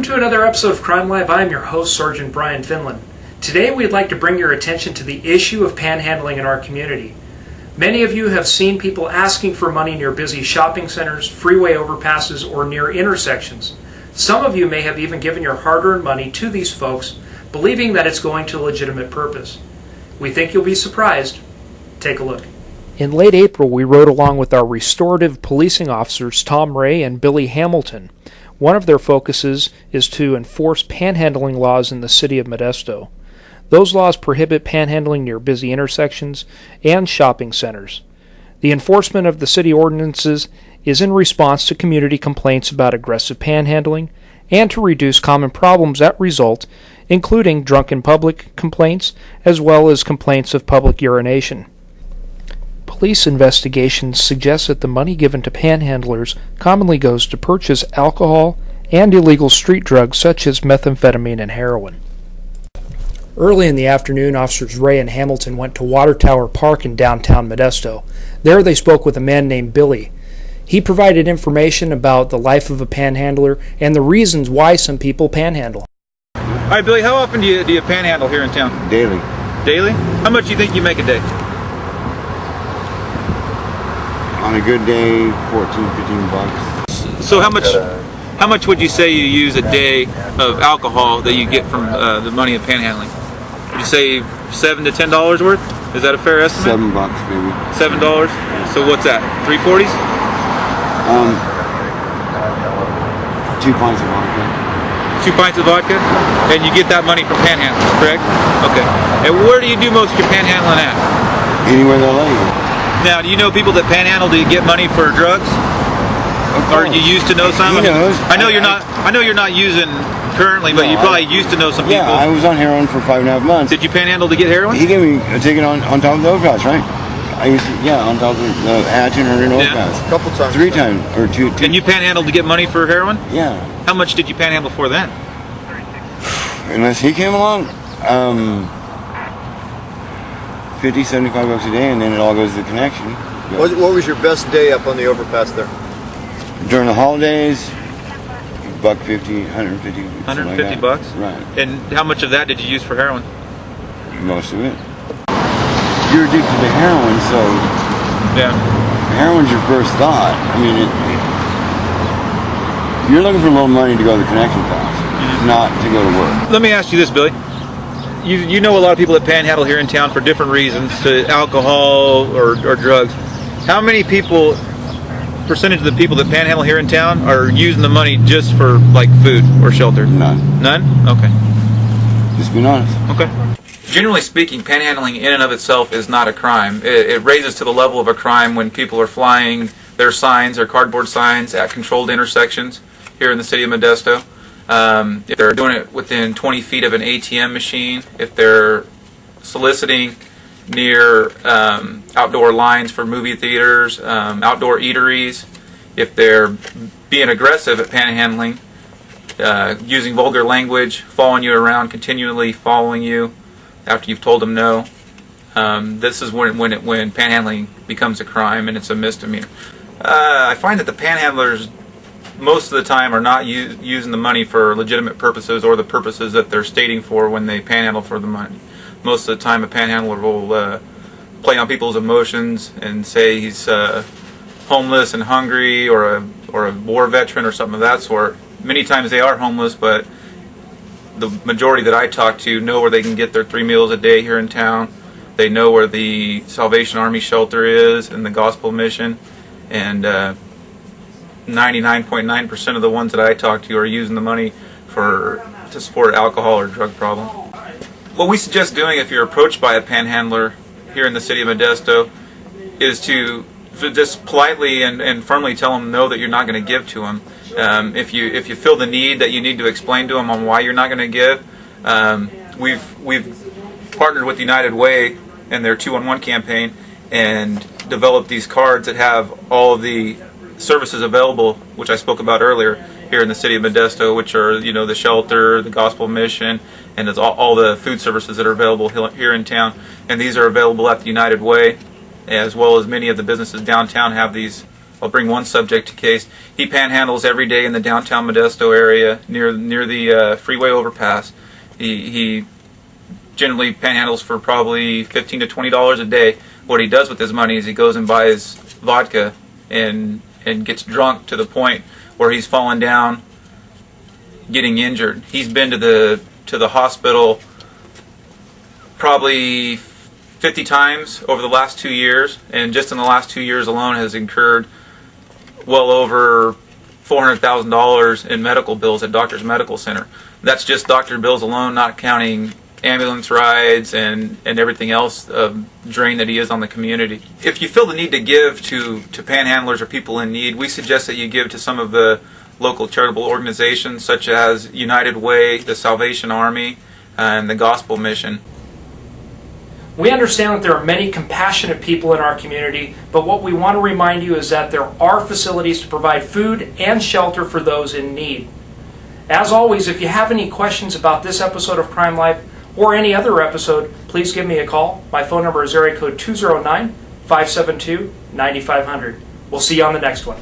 Welcome to another episode of Crimelive. I am your host, Sergeant Brian Finland. Today we'd like to bring your attention to the issue of panhandling in our community. Many of you have seen people asking for money near busy shopping centers, freeway overpasses, or near intersections. Some of you may have even given your hard-earned money to these folks, believing that it's going to a legitimate purpose. We think you'll be surprised. Take a look. In late April, we rode along with our restorative policing officers Tom Ray and Billy Hamilton. One of their focuses is to enforce panhandling laws in the city of Modesto. Those laws prohibit panhandling near busy intersections and shopping centers. The enforcement of the city ordinances is in response to community complaints about aggressive panhandling and to reduce common problems that result, including drunken public complaints as well as complaints of public urination. Police investigations suggest that the money given to panhandlers commonly goes to purchase alcohol and illegal street drugs such as methamphetamine and heroin. Early in the afternoon, Officers Ray and Hamilton went to Water Tower Park in downtown Modesto. There they spoke with a man named Billy. He provided information about the life of a panhandler and the reasons why some people panhandle. Hi Billy, how often do you panhandle here in town? Daily. Daily? How much do you think you make a day? On a good day, 14, 15 bucks. So how much would you say you use a day of alcohol that you get from the money of panhandling? Would you say $7 to $10 worth? Is that a fair estimate? $7 maybe. $7? So what's that? 340s? 2 pints of vodka. 2 pints of vodka? And you get that money from panhandling, correct? Okay. And where do you do most of your panhandling at? Anywhere they'll let you. Now, do you know people that panhandle to get money for drugs? Or you used to know some? He knows. I know you're not using currently, but you probably used to know some people. Yeah, I was on heroin for 5.5 months. Did you panhandle to get heroin? He gave me a ticket on top of the overpass, right? I used to, on top of the Hatchin or an overpass. A couple times. 3 times or two. And you panhandled to get money for heroin? Yeah. How much did you panhandle for then? Unless he came along, 50, 75 bucks a day, and then it all goes to the connection. What was your best day up on the overpass there? During the holidays, $150, 150. 150 bucks? Right. And how much of that did you use for heroin? Most of it. You're addicted to heroin, so yeah, heroin's your first thought. I mean, you're looking for a little money to go to the connection class, not to go to work. Let me ask you this, Billy. You know a lot of people that panhandle here in town for different reasons, to alcohol or drugs. How many percentage of the people that panhandle here in town are using the money just for like food or shelter? None. None? Okay. Just being honest. Okay. Generally speaking, panhandling in and of itself is not a crime. It raises to the level of a crime when people are flying their signs, their cardboard signs, at controlled intersections here in the city of Modesto. If they're doing it within 20 feet of an ATM machine, if they're soliciting near outdoor lines for movie theaters, outdoor eateries, if they're being aggressive at panhandling, using vulgar language, following you around, continually following you after you've told them no, this is when panhandling becomes a crime and it's a misdemeanor. I find that the panhandlers most of the time are not using the money for legitimate purposes or the purposes that they're stating for when they panhandle for the money. Most of the time a panhandler will play on people's emotions and say he's homeless and hungry or a war veteran or something of that sort. Many times they are homeless, but the majority that I talk to know where they can get their 3 meals a day here in town. They know where the Salvation Army shelter is and the Gospel Mission, and 99.9% of the ones that I talk to are using the money to support alcohol or drug problem. What we suggest doing if you're approached by a panhandler here in the city of Modesto is to just politely and firmly tell them no, that you're not going to give to them. If you feel the need that you need to explain to them on why you're not going to give, we've partnered with United Way and their 2-on-1 campaign and developed these cards that have all of the services available, which I spoke about earlier, here in the city of Modesto, which are the shelter, the Gospel Mission, and it's all the food services that are available here in town. And these are available at the United Way, as well as many of the businesses downtown have these I'll bring one subject to case. He panhandles every day in the downtown Modesto area near the freeway overpass. He generally panhandles for probably $15 to $20 a day. What he does with his money is he goes and buys vodka and gets drunk to the point where he's fallen down, getting injured. He's been to the hospital probably 50 times over the last 2 years, and just in the last 2 years alone has incurred well over $400,000 in medical bills at Doctor's Medical Center. That's just doctor bills alone, not counting ambulance rides and everything else drain that he is on the community. If you feel the need to give to panhandlers or people in need, we suggest that you give to some of the local charitable organizations such as United Way, the Salvation Army, and the Gospel Mission. We understand that there are many compassionate people in our community, but what we want to remind you is that there are facilities to provide food and shelter for those in need. As always, if you have any questions about this episode of Crimelive or any other episode, please give me a call. My phone number is area code 209-572-9500. We'll see you on the next one.